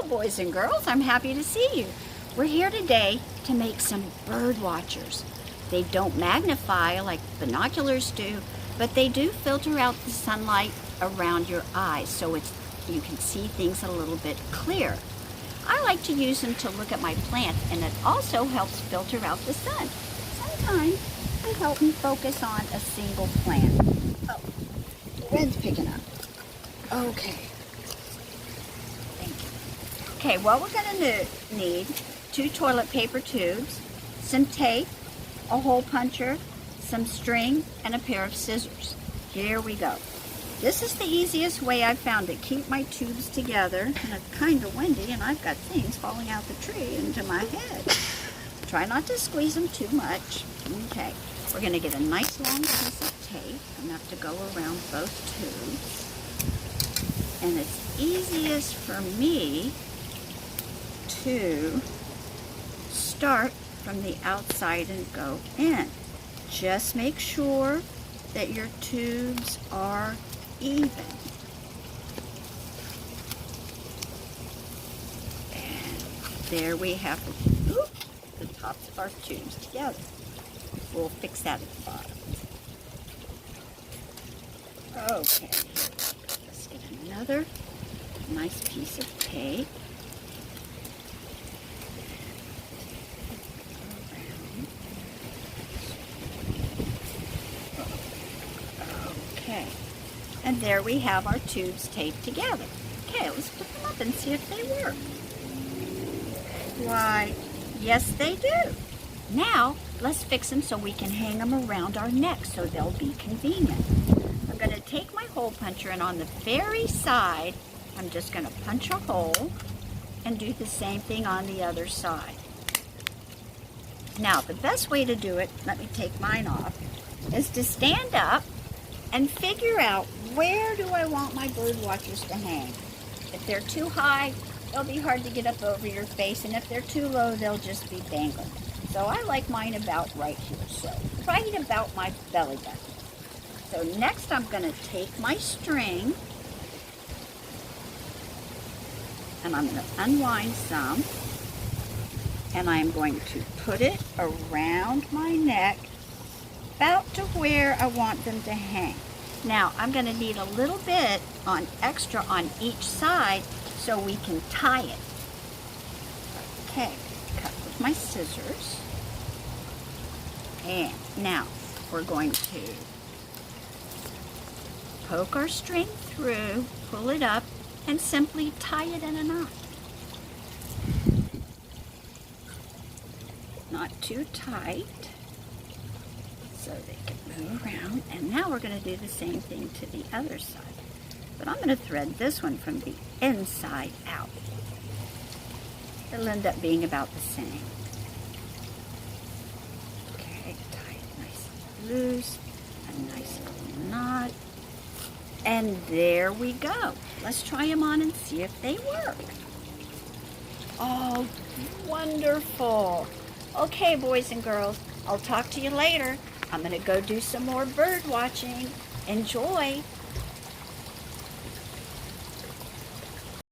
boys and girls, I'm happy to see you. We're here today to make some bird watchers. They don't magnify like binoculars do, but they do filter out the sunlight around your eyes so you can see things a little bit clearer. I like to use them to look at my plants, and it also helps filter out the sun. Sometimes they help me focus on a single plant. Oh, the red's picking up. Okay. Thank you. Okay, well, we're going to need 2 toilet paper tubes, some tape, a hole puncher, some string, and a pair of scissors. Here we go. This is the easiest way I've found to keep my tubes together. And it's kind of windy, and I've got things falling out the tree into my head. Try not to squeeze them too much. Okay, we're going to get a nice long piece of tape. I'm going to have to go around both tubes. And it's easiest for me to start from the outside and go in. Just make sure that your tubes are even. And there we have the tops of our tubes together. We'll fix that at the bottom. Okay, let's get another nice piece of tape. Okay, and there we have our tubes taped together. Okay, let's put them up and see if they work. Why, yes they do. Now, let's fix them so we can hang them around our neck so they'll be convenient. I'm going to take my hole puncher, and on the very side, I'm just going to punch a hole and do the same thing on the other side. Now, the best way to do it, let me take mine off, is to stand up and figure out where do I want my bird watchers to hang. If they're too high, they'll be hard to get up over your face, and if they're too low, they'll just be dangling. So I like mine about right here, so right about my belly button. So next I'm going to take my string, and I'm going to unwind some, and I'm going to put it around my neck about to where I want them to hang. Now I'm going to need a little bit extra on each side so we can tie it. Okay, cut with my scissors. And now we're going to poke our string through, pull it up, and simply tie it in a knot. Not too tight, so they can move around. And now we're going to do the same thing to the other side. But I'm going to thread this one from the inside out. It'll end up being about the same. Okay, tie it nice and loose, a nice little knot. And there we go. Let's try them on and see if they work. Oh, wonderful. Okay, boys and girls, I'll talk to you later. I'm going to go do some more bird watching. Enjoy.